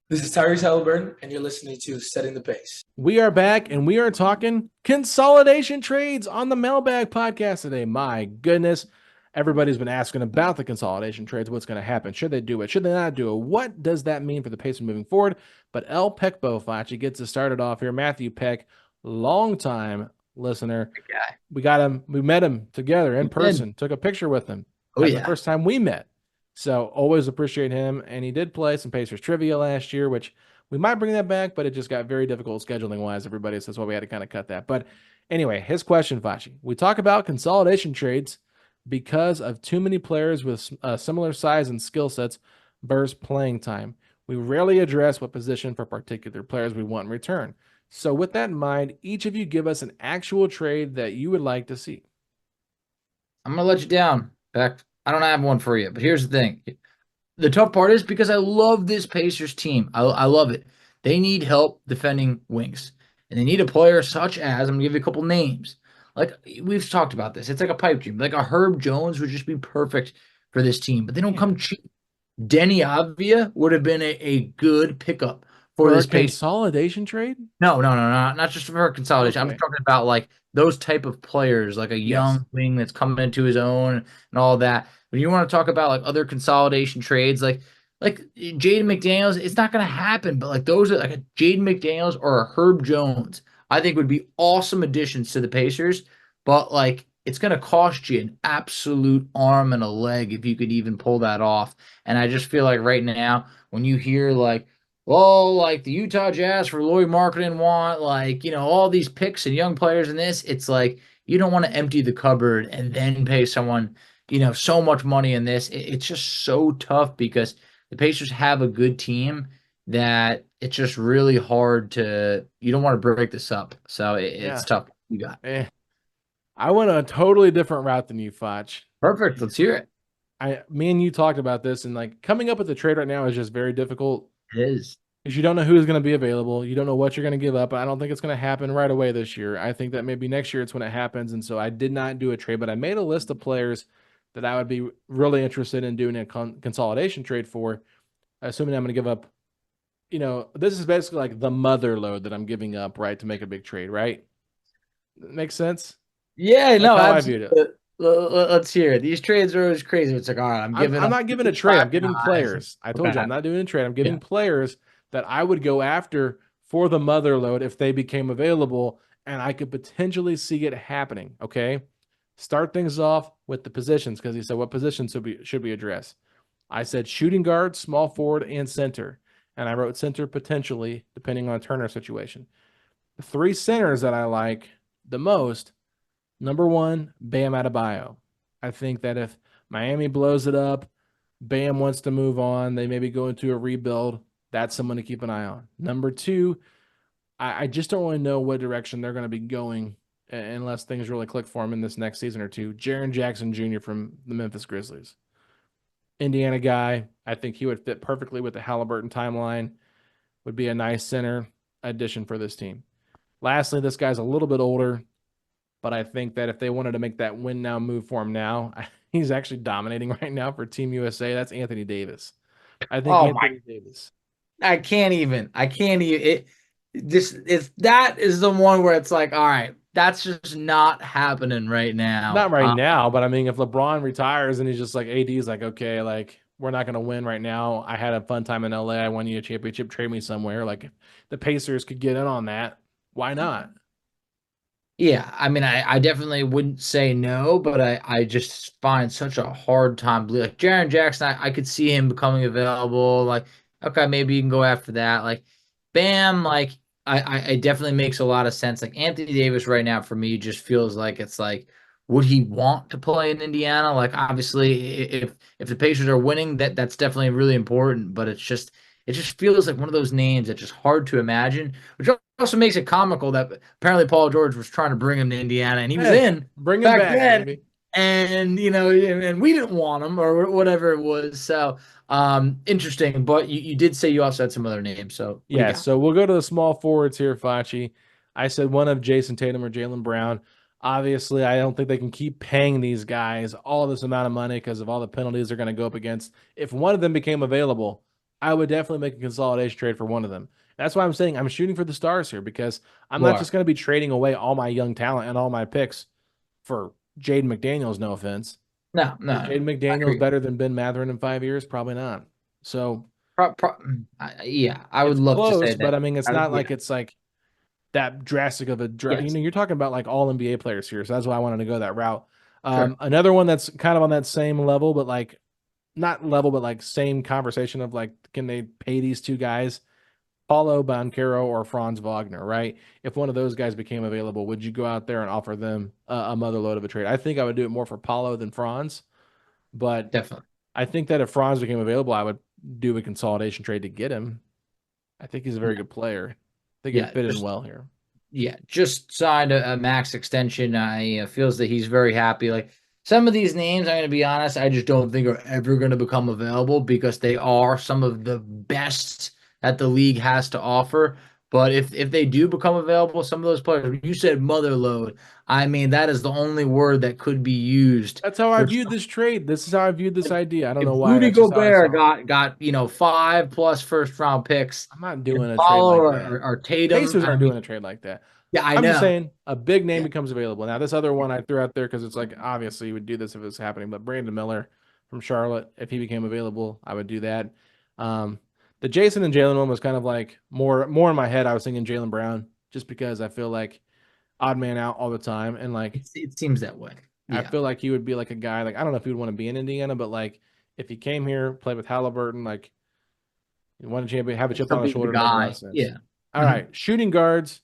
This is Tyrese Halliburton, and you're listening to Setting the Pace. We are back and we are talking consolidation trades on the Mailbag podcast today. My goodness, everybody's been asking about the consolidation trades. What's going to happen? Should they do it? Should they not do it? What does that mean for the Pacers moving forward? But El Peckbo Facci gets us started off here. Matthew Peck, longtime listener. Guy. We got him. We met him together in We person. did. Took a picture with him. Oh, That's yeah. the first time we met. So always appreciate him. And he did play some Pacers trivia last year, which we might bring that back, but it just got very difficult scheduling wise, everybody. So that's why we had to kind of cut that. But anyway, his question, Facci. We talk about consolidation trades because of too many players with similar size and skill sets versus playing time. We rarely address what position for particular players we want in return. So with that in mind, each of you give us an actual trade that you would like to see. I'm going to let you down, Beck. I don't have one for you, but here's the thing. The tough part is because I love this Pacers team. I love it. They need help defending wings. And they need a player such as, I'm going to give you a couple names. Like, we've talked about this. It's like a pipe dream. Like a Herb Jones would just be perfect for this team, but they don't come cheap. Denny Avdia would have been a good pickup for this Pacers. Consolidation trade? No, not just for consolidation. Okay. I'm talking about like those type of players, like a young wing that's coming into his own and all that. When you want to talk about like other consolidation trades, like Jaden McDaniels, it's not going to happen. But like those are like a Jaden McDaniels or a Herb Jones, I think would be awesome additions to the Pacers. But like it's going to cost you an absolute arm and a leg if you could even pull that off. And I just feel like right now, when you hear like, well, like the Utah Jazz for Lloyd Marketing want like, all these picks and young players in this, it's like you don't want to empty the cupboard and then pay someone, so much money in this. It's just so tough because the Pacers have a good team that it's just really hard you don't want to break this up. So it's tough. You got I went a totally different route than you, Foch. Perfect. Let's hear it. Me and you talked about this, and like coming up with the trade right now is just very difficult. It is. Because you don't know who's going to be available. You don't know what you're going to give up. I don't think it's going to happen right away this year. I think that maybe next year it's when it happens. And so I did not do a trade, but I made a list of players that I would be really interested in doing a consolidation trade for, assuming I'm going to give up, this is basically like the mother load that I'm giving up, right, to make a big trade, right? Makes sense? Yeah, That's no, how I viewed it. Let's hear it. These trades are always crazy. It's like, all right, I'm not giving a trade. I'm giving players. I told you I'm not. not doing a trade. I'm giving players that I would go after for the mother load if they became available, and I could potentially see it happening. Okay, start things off with the positions because he said what positions should we address. I said shooting guard, small forward, and center, and I wrote center potentially depending on a Turner situation. The three centers that I like the most. Number one, Bam Adebayo. I think that if Miami blows it up, Bam wants to move on, they maybe go into a rebuild. That's someone to keep an eye on. Number two, I just don't really know what direction they're going to be going unless things really click for them in this next season or two. Jaren Jackson Jr. from the Memphis Grizzlies. Indiana guy. I think he would fit perfectly with the Halliburton timeline. Would be a nice center addition for this team. Lastly, this guy's a little bit older, but I think that if they wanted to make that win now move for him now, he's actually dominating right now for Team USA. That's Anthony Davis. I think Anthony Davis. I can't even. That is the one where it's like, all right, that's just not happening right now. Not right now, but I mean, if LeBron retires and he's just like AD's like, okay, like we're not going to win right now. I had a fun time in LA. I won you a championship. Trade me somewhere. Like if the Pacers could get in on that, why not? Yeah, I mean, I definitely wouldn't say no, but I just find such a hard time. Like Jaren Jackson, I could see him becoming available. Like, okay, maybe you can go after that. Like, Bam, like I definitely makes a lot of sense. Like Anthony Davis right now for me just feels like it's like, would he want to play in Indiana? Like, obviously, if the Pacers are winning, that's definitely really important. But it just feels like one of those names that's just hard to imagine, which also makes it comical that apparently Paul George was trying to bring him to Indiana, and he was bring him back then, baby. and and we didn't want him or whatever it was. So interesting. But you did say you also had some other names. So yeah, so we'll go to the small forwards here, Facci. I said one of Jason Tatum or Jaylen Brown. Obviously, I don't think they can keep paying these guys all this amount of money because of all the penalties they're going to go up against. If one of them became available, I would definitely make a consolidation trade for one of them. That's why I'm saying I'm shooting for the stars here because I'm You not are. just going to be trading away all my young talent and all my picks for Jaden McDaniels. No offense. No, Is no, Jaden I McDaniels agree. better than Ben Matherin in 5 years? Probably not. So Yeah, I would it's love to say close, but that. I mean, it's not Yeah, like it's like that drastic of a yes, you're talking about like all NBA players here. So that's why I wanted to go that route. sure. Another one that's kind of on that same level, but like not level, but like same conversation of like, can they pay these two guys? Paulo Banchero or Franz Wagner, right? If one of those guys became available, would you go out there and offer them a mother load of a trade? I think I would do it more for Paulo than Franz, but Definitely. I think that if Franz became available, I would do a consolidation trade to get him. I think he's a very good player. I think he'd Yeah, fit in well here. just signed a max extension. I feels that he's very happy. Like some of these names, I'm going to be honest, I just don't think are ever going to become available because they are some of the best that the league has to offer. But if they do become available, some of those players, you said mother load. I mean, that is the only word that could be used That's how I for viewed this trade. This is how I viewed this idea. I don't if know why. Rudy That's just how I Gobert saw it. got 5+ first round picks I'm not and doing a trade Paulo like that. or Tatum, Pacers I aren't mean, doing a trade like that. yeah, I I'm just know. saying a big name Yeah. becomes available. Now, this other one I threw out there because it's like obviously you would do this if it was happening, but Brandon Miller from Charlotte, if he became available, I would do that. Um, the Jason and Jalen one was kind of like more in my head. I was thinking Jalen Brown just because I feel like odd man out all the time, and like It seems that way. I Yeah. feel like he would be like a guy like I don't know if he would want to be in Indiana, but like if he came here, played with Halliburton, like you want a champion, have a chip Still on his be the shoulder, make a lot of guy. sense. Yeah. All Mhm. right, shooting guards.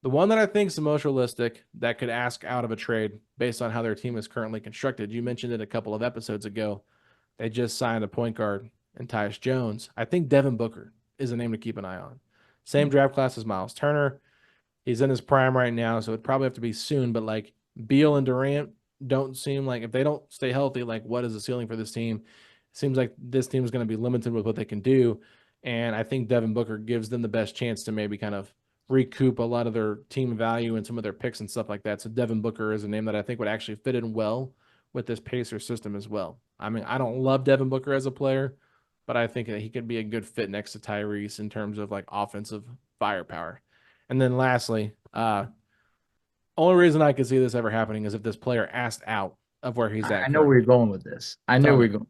The one that I think is the most realistic that could ask out of a trade based on how their team is currently constructed. You mentioned it a couple of episodes ago. They just signed a point guard in Tyus Jones. I think Devin Booker is a name to keep an eye on. Same draft class as Miles Turner. He's in his prime right now, so it'd probably have to be soon. But like Beal and Durant don't seem like if they don't stay healthy, like what is the ceiling for this team? It seems like this team is going to be limited with what they can do. And I think Devin Booker gives them the best chance to maybe kind of recoup a lot of their team value and some of their picks and stuff like that. So Devin Booker is a name that I think would actually fit in well with this Pacer system as well. I mean, I don't love Devin Booker as a player, but I think that he could be a good fit next to Tyrese in terms of like offensive firepower. And then lastly, only reason I could see this ever happening is if this player asked out of where he's I at know where you're currently. going with this. I know Tell where me. you're going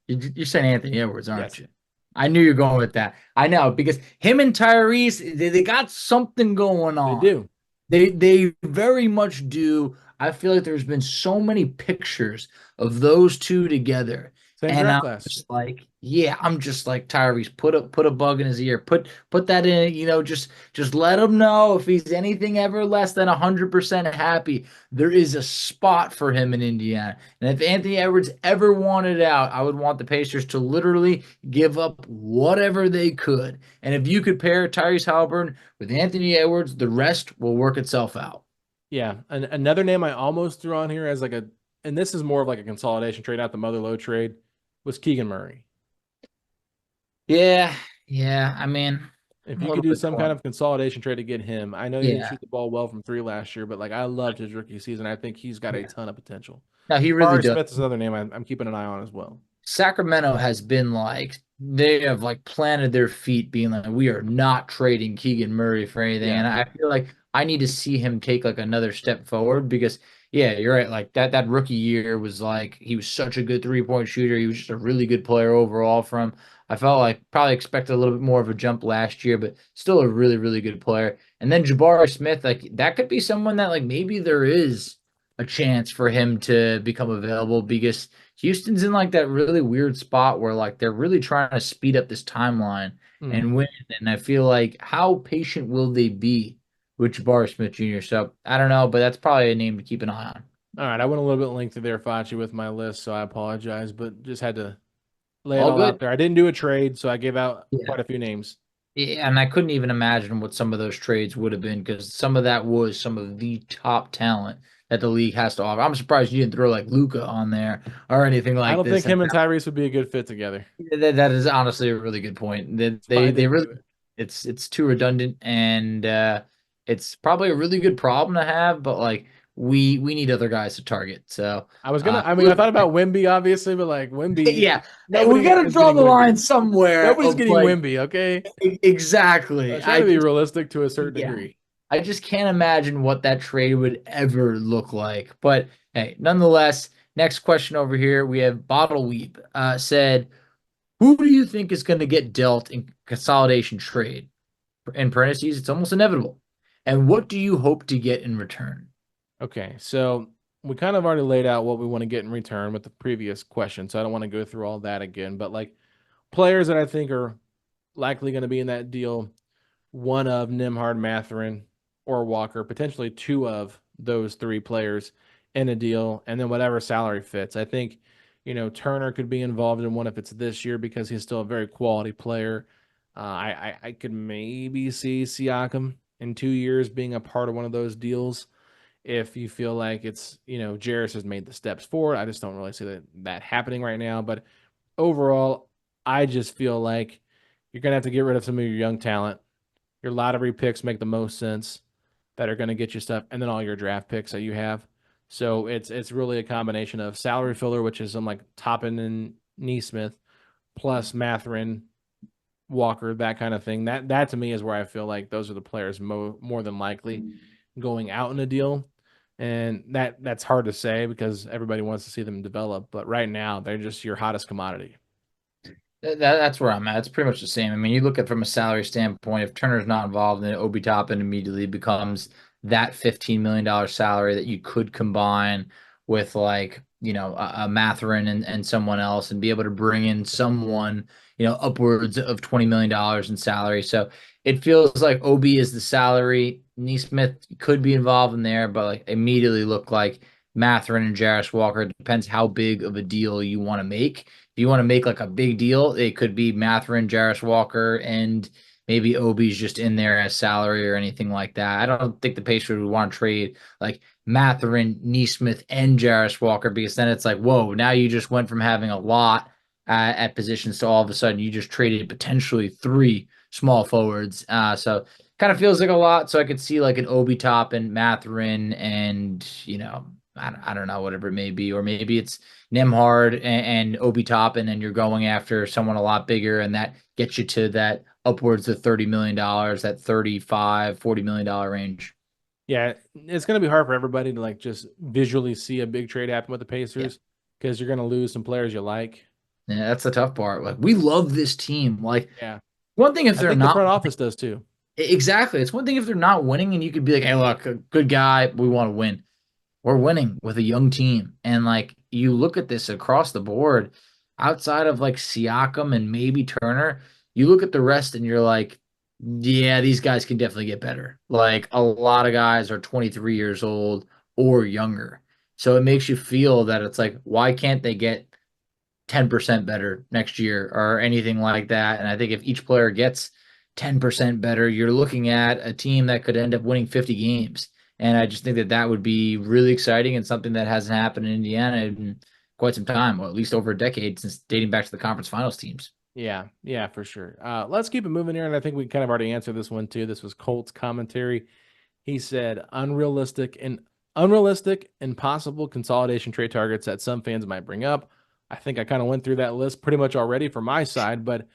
with this. You're saying Anthony Edwards, aren't Yes, you? I knew you're going with that. I know because him and Tyrese, they got something going they on. do. They very much do. I feel like there's been so many pictures of those two together. Same And draft I'm class. just like, yeah, I'm just like Tyrese, put a bug in his ear. Put that in, just let him know if he's anything ever less than 100% happy, there is a spot for him in Indiana. And if Anthony Edwards ever wanted out, I would want the Pacers to literally give up whatever they could. And if you could pair Tyrese Halliburton with Anthony Edwards, the rest will work itself out. Yeah. And another name I almost threw on here as like and this is more of like a consolidation trade, not the mother load trade, was Keegan Murray. Yeah, yeah. I mean, If I'm a you could little do bit some kind torn. of consolidation trade to get him, I know he didn't Yeah. shoot the ball well from three last year, but like I loved his rookie season. I think he's got a ton of potential. No, he really Jabari does. Smith is another name I'm keeping an eye on as well. Sacramento has been like they have like planted their feet being like we are not trading Keegan Murray for anything. Yeah. And I feel like I need to see him take like another step forward because yeah, you're right. Like that rookie year was like he was such a good 3-point shooter. He was just a really good player overall from I felt like probably expected a little bit more of a jump last year, but still a really, really good player. And then Jabari Smith, like that could be someone that like maybe there is a chance for him to become available because Houston's in like that really weird spot where like they're really trying to speed up this timeline Mm. and win. And I feel like how patient will they be with Jabari Smith Jr.? So I don't know, but that's probably a name to keep an eye on. All right. I went a little bit lengthy there, Facci, with my list, so I apologize, but just had to lay it All all out good. there. I didn't do a trade, so I gave out Yeah. quite a few names. Yeah, and I couldn't even imagine what some of those trades would have been because some of that was some of the top talent that the league has to offer. I'm surprised you didn't throw like Luca on there or anything I like don't think this. And him and Tyrese would be a good fit together. that is honestly a really good point. They That's why I they didn't really do it. it's too redundant and it's probably a really good problem to have, but like we need other guys to target. So I was gonna. I mean, I thought about Wemby, obviously, but like Wemby, yeah, we nobody got to is draw getting the Wemby. line somewhere. Nobody's Of getting like Wemby. Okay, exactly. try to be realistic to a certain Yeah. degree. I just can't imagine what that trade would ever look like. But hey, nonetheless, next question over here we have Bottle Weep said, "Who do you think is going to get dealt in consolidation trade?" In parentheses, it's almost inevitable. And what do you hope to get in return? Okay, so we kind of already laid out what we want to get in return with the previous question, so I don't want to go through all that again. But like players that I think are likely going to be in that deal, one of Nimhard, Matherin, or Walker, potentially two of those three players in a deal, and then whatever salary fits. I think, Turner could be involved in one if it's this year because he's still a very quality player. I could maybe see Siakam in 2 years being a part of one of those deals if you feel like it's, Jarris has made the steps forward. I just don't really see that happening right now. But overall, I just feel like you're going to have to get rid of some of your young talent. Your lottery picks make the most sense that are going to get you stuff, and then all your draft picks that you have. So it's really a combination of salary filler, which is some like Toppin and Neesmith, plus Matherin, Walker, that kind of thing. That to me is where I feel like those are the players more than likely going out in a deal. And that's hard to say because everybody wants to see them develop. But right now, they're just your hottest commodity. That's where I'm at. It's pretty much the same. I mean, you look at from a salary standpoint, if Turner's not involved, then Obi Toppin immediately becomes that $15 million salary that you could combine with like, a Matherin and someone else and be able to bring in someone, upwards of $20 million in salary. So it feels like Obi is the salary. Neesmith could be involved in there, but like immediately look like Matherin and Jarris Walker. Depends how big of a deal you want to make. If you want to make like a big deal, it could be Matherin, Jarris Walker, and maybe Obi's just in there as salary or anything like that. I don't think the Pacers would want to trade like Matherin, Neesmith, and Jarris Walker because then it's like, whoa, now you just went from having a lot at positions to all of a sudden you just traded potentially three small forwards. So kind of feels like a lot. So I could see like an Obi top and Matherin and, I don't know, whatever it may be. Or maybe it's Nimhard and Obi Toppin, and you're going after someone a lot bigger, and that gets you to that upwards of $30 million, that $35-40 million range. Yeah, it's going to be hard for everybody to like just visually see a big trade happen with the Pacers because you're going to lose some players you like. Yeah, that's the tough part. Like we love this team. Like Yeah, one thing if I they're think the not front office does too. exactly, it's one thing if they're not winning, and you could be like, hey, look, a good guy, we want to win. We're winning with a young team. And like you look at this across the board, outside of like Siakam and maybe Turner, you look at the rest and you're like, yeah, these guys can definitely get better. Like a lot of guys are 23 years old or younger. So it makes you feel that it's like, why can't they get 10% better next year or anything like that? And I think if each player gets 10% better, you're looking at a team that could end up winning 50 games. And I just think that that would be really exciting and something that hasn't happened in Indiana in quite some time, or at least over a decade since dating back to the conference finals teams. Yeah, for sure. Let's keep it moving here, and I think we kind of already answered this one too. This was Colt's commentary. He said unrealistic and possible consolidation trade targets that some fans might bring up. I think I kind of went through that list pretty much already for my side, but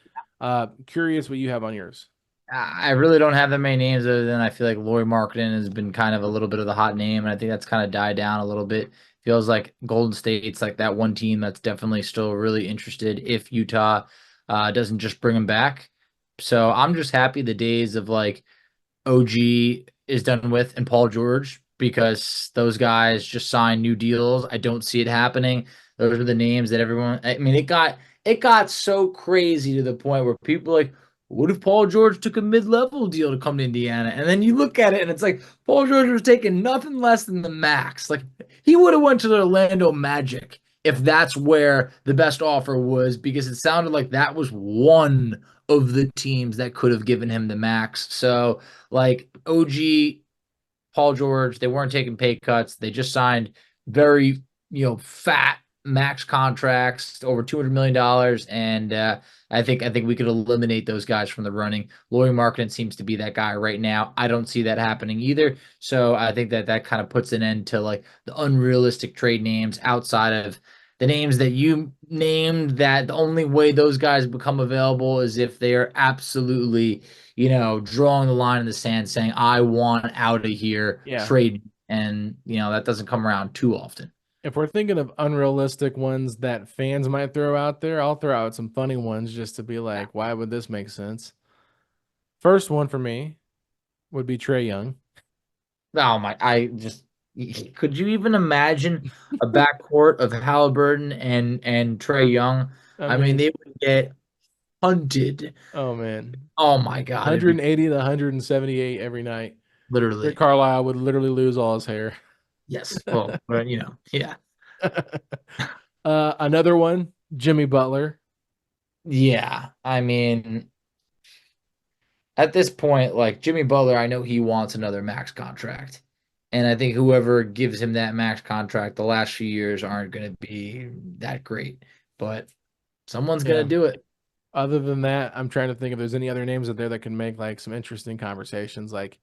curious what you have on yours. I really don't have that many names other than I feel like Lauri Markkanen has been kind of a little bit of the hot name, and I think that's kind of died down a little bit. Feels like Golden State's like that one team that's definitely still really interested if Utah doesn't just bring him back. So I'm just happy the days of like OG is done with and Paul George because those guys just signed new deals. I don't see it happening. Those are the names that everyone. I mean, it got so crazy to the point where people like, what if Paul George took a mid-level deal to come to Indiana? And then you look at it and it's like Paul George was taking nothing less than the max. Like he would have went to the Orlando Magic if that's where the best offer was, because it sounded like that was one of the teams that could have given him the max. So like OG, Paul George, they weren't taking pay cuts. They just signed very, fat max contracts over $200 million, and I think we could eliminate those guys from the running. Lauri Markkanen seems to be that guy right now. I don't see that happening either. So I think that kind of puts an end to like the unrealistic trade names outside of the names that you named, that the only way those guys become available is if they are absolutely, drawing the line in the sand saying, I want out of here, Yeah. trade. And, that doesn't come around too often. If we're thinking of unrealistic ones that fans might throw out there, I'll throw out some funny ones just to be like, why would this make sense? First one for me would be Trae Young. Oh my, could you even imagine a backcourt of Halliburton and Trae Young? I mean, they would get hunted. Oh man. Oh my God. 180 to 178 every night. Literally. Rick Carlisle would literally lose all his hair. Yes. Well, but yeah. Another one, Jimmy Butler. Yeah. I mean, at this point, like Jimmy Butler, I know he wants another max contract. And I think whoever gives him that max contract the last few years aren't going to be that great. But someone's going to do it. Other than that, I'm trying to think if there's any other names out there that can make like some interesting conversations. Like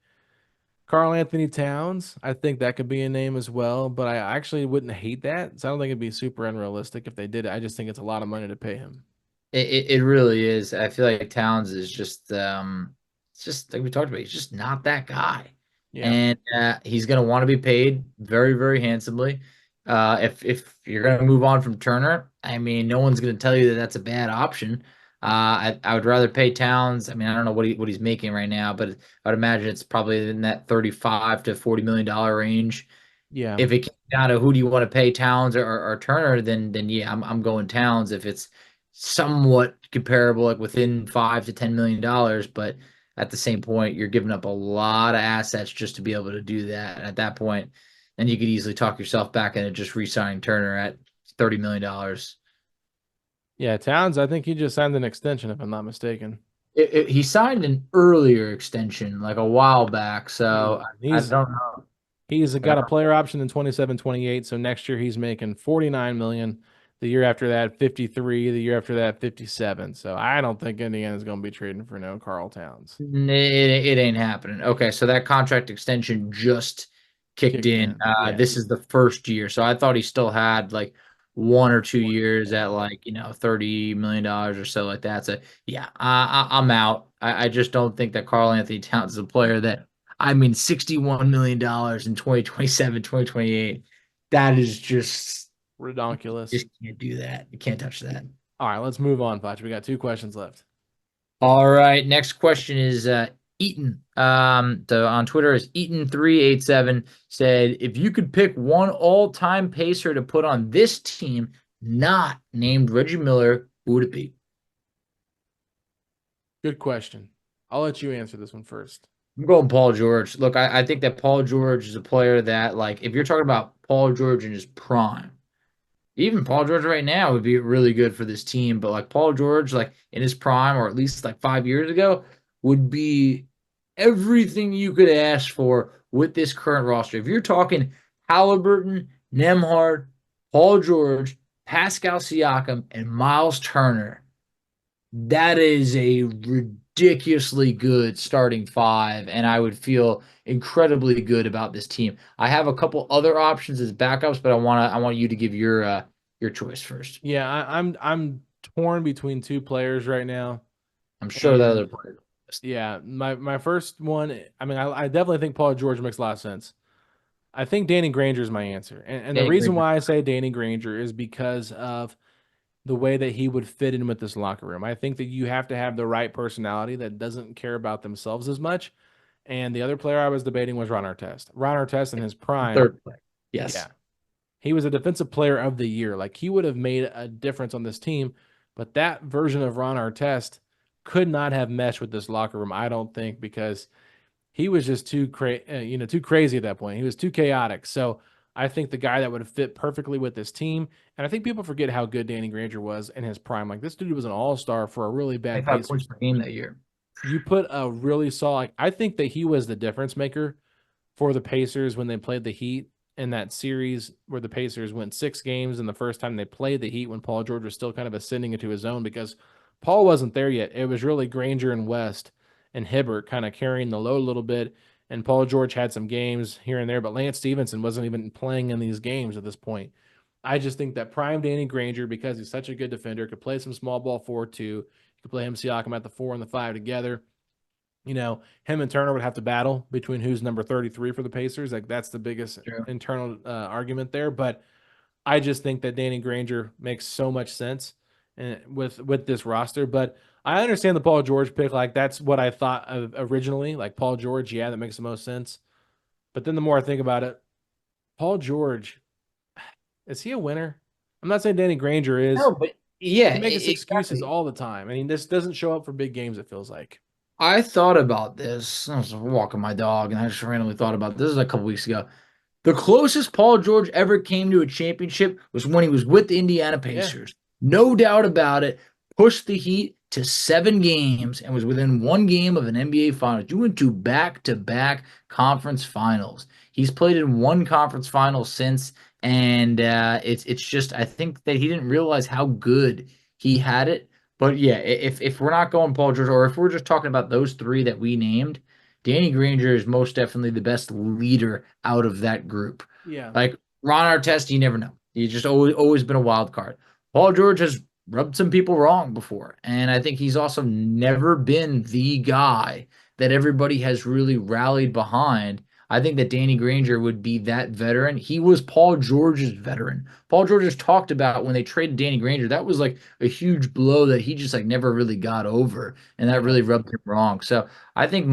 Karl Anthony Towns, I think that could be a name as well. But I actually wouldn't hate that. So I don't think it'd be super unrealistic if they did it. I just think it's a lot of money to pay him. It really is. I feel like Towns is just it's just like we talked about. He's just not that guy. Yeah. And he's going to want to be paid very, very handsomely. If you're going to move on from Turner, I mean, no one's going to tell you that that's a bad option. I would rather pay Towns. I mean, I don't know what he's making right now, but I would imagine it's probably in that $35 to $40 million range. Yeah. If it came down to who do you want to pay, Towns or Turner, then yeah, I'm going Towns. If it's somewhat comparable, like within $5 to $10 million, but at the same point, you're giving up a lot of assets just to be able to do that. And at that point, then you could easily talk yourself back into just re-signing Turner at $30 million. Yeah, Towns, I think he just signed an extension, if I'm not mistaken. He signed an earlier extension, like a while back, so I don't know. He's got a player option in 27, 28, so next year he's making $49 million. The year after that, 53. The year after that, 57. So I don't think Indiana's going to be trading for no Karl Towns. It ain't happening. Okay, so that contract extension just kicked in. Yeah. This is the first year, so I thought he still had like 1 or 2 years at like $30 million or so like that. So yeah, I'm out. I just don't think that Karl Anthony Towns is a player that, I mean, $61 million in 2027, 2028. That is just ridiculous. You just can't do that. You can't touch that. All right, let's move on, Facci. We got 2 questions left. All right, next question is Eaton. On Twitter is Eaton387 said, if you could pick one all-time pacer to put on this team not named Reggie Miller, who would it be? Good question. I'll let you answer this one first. I'm going Paul George. Look, I think that Paul George is a player that, like, if you're talking about Paul George in his prime, even Paul George right now would be really good for this team. But like Paul George, like in his prime, or at least like 5 years ago, would be everything you could ask for with this current roster. If you're talking Halliburton, Nembhard, Paul George, Pascal Siakam, and Miles Turner, that is a ridiculously good starting 5, and I would feel incredibly good about this team. I have a couple other options as backups, but I want you to give your choice first. Yeah, I'm torn between 2 players right now. I'm sure that other player. Yeah, my first one, I mean, I definitely think Paul George makes a lot of sense. I think Danny Granger is my answer. And the reason why I say Danny Granger is because of the way that he would fit in with this locker room. I think that you have to have the right personality that doesn't care about themselves as much. And the other player I was debating was Ron Artest. Ron Artest in his prime. Third player. Yes. Yeah. He was a defensive player of the year. Like, he would have made a difference on this team. But that version of Ron Artest could not have meshed with this locker room, I don't think, because he was just too crazy at that point. He was too chaotic. So I think the guy that would have fit perfectly with this team, and I think people forget how good Danny Granger was in his prime. Like, this dude was an all-star for a really bad 5 points per game that year. You put a really solid, I think that he was the difference maker for the Pacers when they played the Heat in that series where the Pacers went 6 games, and the first time they played the Heat when Paul George was still kind of ascending into his own, because Paul wasn't there yet. It was really Granger and West and Hibbert kind of carrying the load a little bit, and Paul George had some games here and there, but Lance Stevenson wasn't even playing in these games at this point. I just think that prime Danny Granger, because he's such a good defender, could play some small ball 4-2. You could play him, Siakam at the 4 and the 5 together. You know, him and Turner would have to battle between who's number 33 for the Pacers. Like, that's the biggest internal argument there. But I just think that Danny Granger makes so much sense with this roster. But I understand the Paul George pick. Like, that's what I thought of originally. Like, Paul George, yeah, that makes the most sense. But then the more I think about it, Paul George, is he a winner? I'm not saying Danny Granger is. No, but yeah, he makes excuses all the time. I mean, this doesn't show up for big games, it feels like. I thought about this. I was walking my dog, and I just randomly thought about this. This is a couple weeks ago. The closest Paul George ever came to a championship was when he was with the Indiana Pacers. Yeah. No doubt about it. Pushed the Heat to 7 games and was within 1 game of an NBA Finals. You went to back-to-back conference finals. He's played in 1 conference final since, and it's just, I think that he didn't realize how good he had it. But yeah, if we're not going Paul George, or if we're just talking about those 3 that we named, Danny Granger is most definitely the best leader out of that group. Yeah. Like Ron Artest, you never know. He's just always been a wild card. Paul George has rubbed some people wrong before, and I think he's also never been the guy that everybody has really rallied behind. I think that Danny Granger would be that veteran. He was Paul George's veteran. Paul George has talked about when they traded Danny Granger, that was like a huge blow that he just like never really got over, and that really rubbed him wrong. So I think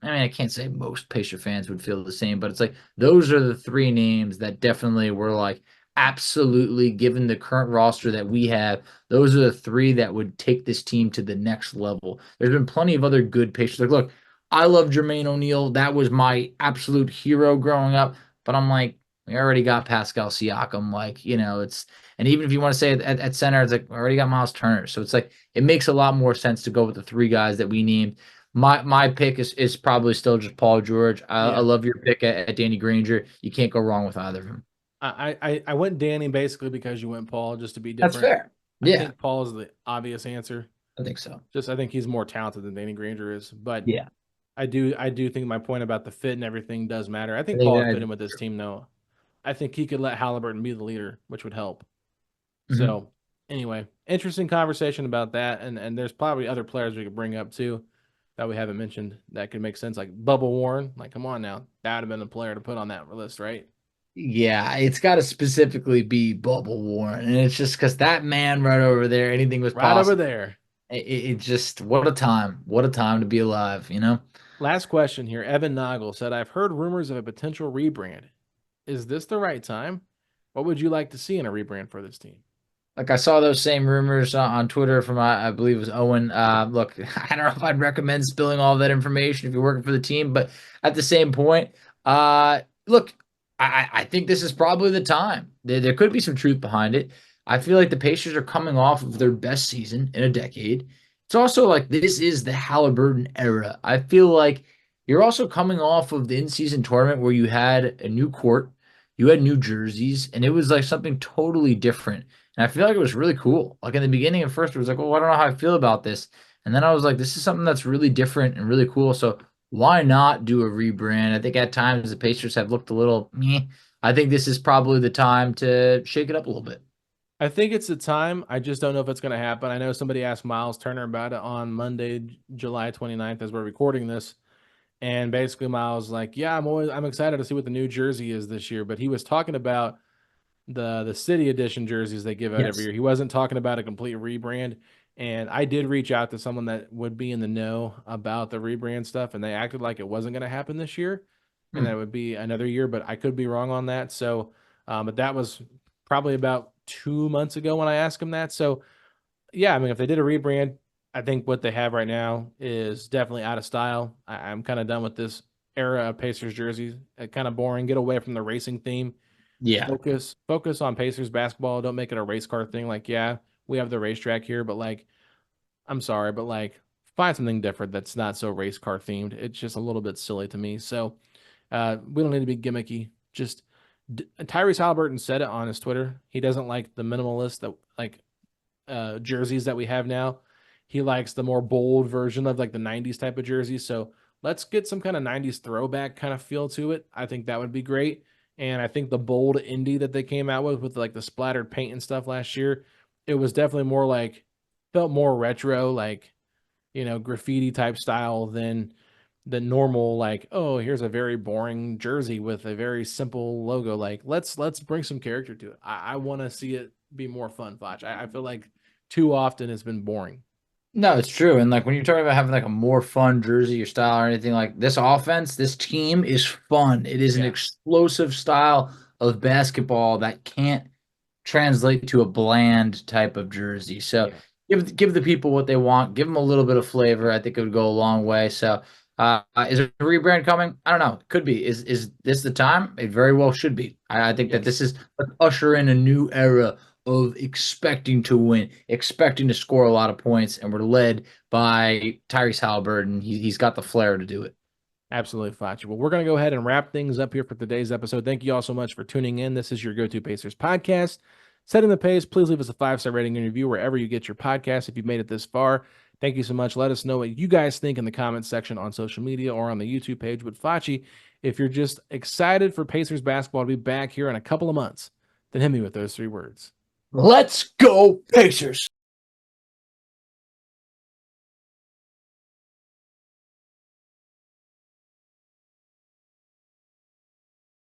I can't say most Pacer fans would feel the same, but it's like those are the 3 names that definitely were like absolutely, given the current roster that we have, those are the 3 that would take this team to the next level. There's been plenty of other good Pacers. Like, look, I love Jermaine O'Neal. That was my absolute hero growing up. But I'm like, we already got Pascal Siakam. Like, and even if you want to say at center, it's like, we already got Miles Turner. So it's like, it makes a lot more sense to go with the 3 guys that we named. My pick is probably still just Paul George. I love your pick at Danny Granger. You can't go wrong with either of them. I went Danny basically because you went Paul, just to be different. That's fair. Yeah. I think Paul is the obvious answer. I think so. I think he's more talented than Danny Granger is. But yeah, I do think my point about the fit and everything does matter. I think Paul would fit in with this team, though. I think he could let Halliburton be the leader, which would help. Mm-hmm. So anyway, interesting conversation about that. And there's probably other players we could bring up too that we haven't mentioned that could make sense. Like Bubba Warren. Like, come on now. That would have been the player to put on that list, right? Yeah, it's got to specifically be Bubba Warren. And it's just because that man right over there, anything was possible. Right over there. It just, what a time. What a time to be alive, Last question here. Evan Noggle said, I've heard rumors of a potential rebrand. Is this the right time? What would you like to see in a rebrand for this team? Like, I saw those same rumors on Twitter from, I believe it was Owen. Look, I don't know if I'd recommend spilling all that information if you're working for the team, but at the same point, look, I think this is probably the time. There could be some truth behind it. I feel like the Pacers are coming off of their best season in a decade. It's also like this is the Halliburton era. I feel like you're also coming off of the in-season tournament where you had a new court, you had new jerseys, and it was like something totally different. And I feel like it was really cool. Like in the beginning, at first, it was like, well, I don't know how I feel about this. And then I was like, this is something that's really different and really cool. So why not do a rebrand? I think at times the Pacers have looked a little meh. I think this is probably the time to shake it up a little bit. I think it's the time. I just don't know if it's going to happen. I know somebody asked Miles Turner about it on Monday, July 29th, as we're recording this. And basically Miles was like, yeah, I'm excited to see what the new jersey is this year. But he was talking about the city edition jerseys they give out every year. He wasn't talking about a complete rebrand. And I did reach out to someone that would be in the know about the rebrand stuff, and they acted like it wasn't going to happen this year, and that it would be another year, but I could be wrong on that. So, but that was probably about 2 months ago when I asked him that. So, yeah, I mean, if they did a rebrand, I think what they have right now is definitely out of style. I'm kind of done with this era of Pacers jerseys. Kind of boring. Get away from the racing theme. Yeah. Focus on Pacers basketball. Don't make it a race car thing. Like, yeah, we have the racetrack here, but like, I'm sorry, but like, find something different that's not so race car themed. It's just a little bit silly to me. So we don't need to be gimmicky. Just Tyrese Halliburton said it on his Twitter. He doesn't like the minimalist jerseys that we have now. He likes the more bold version of like the 90s type of jersey. So let's get some kind of 90s throwback kind of feel to it. I think that would be great. And I think the bold indie that they came out with like the splattered paint and stuff last year, it was definitely more like, felt more retro, like, graffiti type style than the normal, like, oh, here's a very boring jersey with a very simple logo. Like, let's bring some character to it. I want to see it be more fun, Facci. I feel like too often it's been boring. No, it's true. And like when you're talking about having like a more fun jersey or style or anything, like this offense, this team is fun. It is an explosive style of basketball that can't translate to a bland type of jersey. So give the people what they want, give them a little bit of flavor. I think it would go a long way. So is a rebrand coming? I don't know. It could be. Is this the time? It very well should be. I think that this is usher in a new era of expecting to win, expecting to score a lot of points, and we're led by Tyrese Halliburton. He's got the flair to do it. Absolutely, Facci. Well, we're going to go ahead and wrap things up here for today's episode. Thank you all so much for tuning in. This is your Go-To Pacers podcast. Setting the pace, please leave us a 5-star rating and review wherever you get your podcast if you've made it this far. Thank you so much. Let us know what you guys think in the comments section on social media or on the YouTube page. But Facci, if you're just excited for Pacers basketball to be back here in a couple of months, then hit me with those 3 words. Let's go, Pacers!